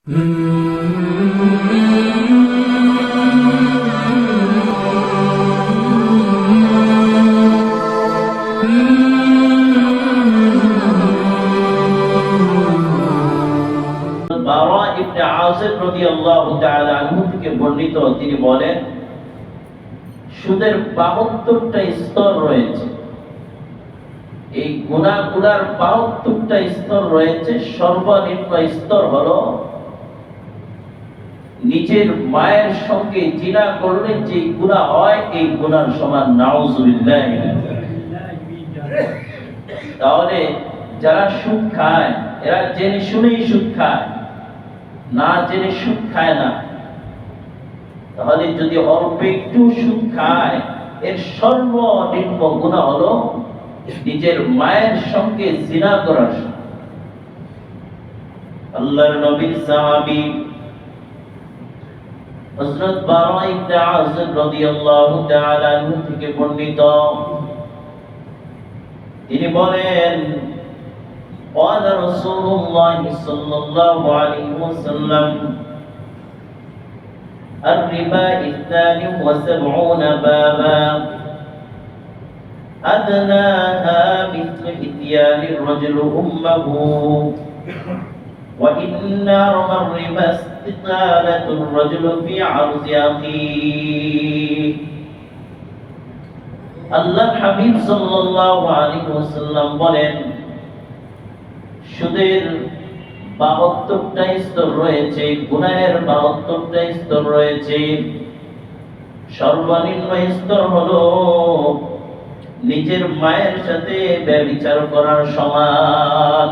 বারা ইবনে আযিব রাদিয়াল্লাহু তাআলা আনহু থেকে বর্ণিত, তিনি বলেন, সুদের ৭২টা স্তর রয়েছে। এই গুনাহগুলোর ৭২টা স্তর রয়েছে। সর্বনিম্ন স্তর হলো নিজের মায়ের সঙ্গে জিনা করলে যে গুনাহ হয় এই গুনার সমান, নাউযুবিল্লাহ। তাহলে যারা সুদ খায় এরা জেনে শুনেই সুদ খায়, না জেনে সুদ খায় না। তাহলে যদি অল্প একটু সুদ খায়, এর সর্বনিম্ন গুনাহ হলো নিজের মায়ের সঙ্গে জিনা করার। আল্লাহর নবীর সাহাবী হযরত বারা ইবনে আযিব রাদিয়াল্লাহু তাআলা আনহু থেকে বর্ণিত, তিনি বলেন, قال رسول الله صلى الله عليه وسلم الربا 72 بابا أدناها مثل إتيان الرجل أمه وإن أرمى الربا استطالة الرجل في عرض أخيه। আল্লাহ হাবিব সাল্লাল্লাহু আলাইহি ওয়াসাল্লাম বলেন, সুদের ৭২টা স্তর রয়েছে, গুনাহের ৭২টা স্তর রয়েছে। সর্বনিম্ন স্তর হলো নিজের মায়ের সাথে ব্যভিচার করার সমান।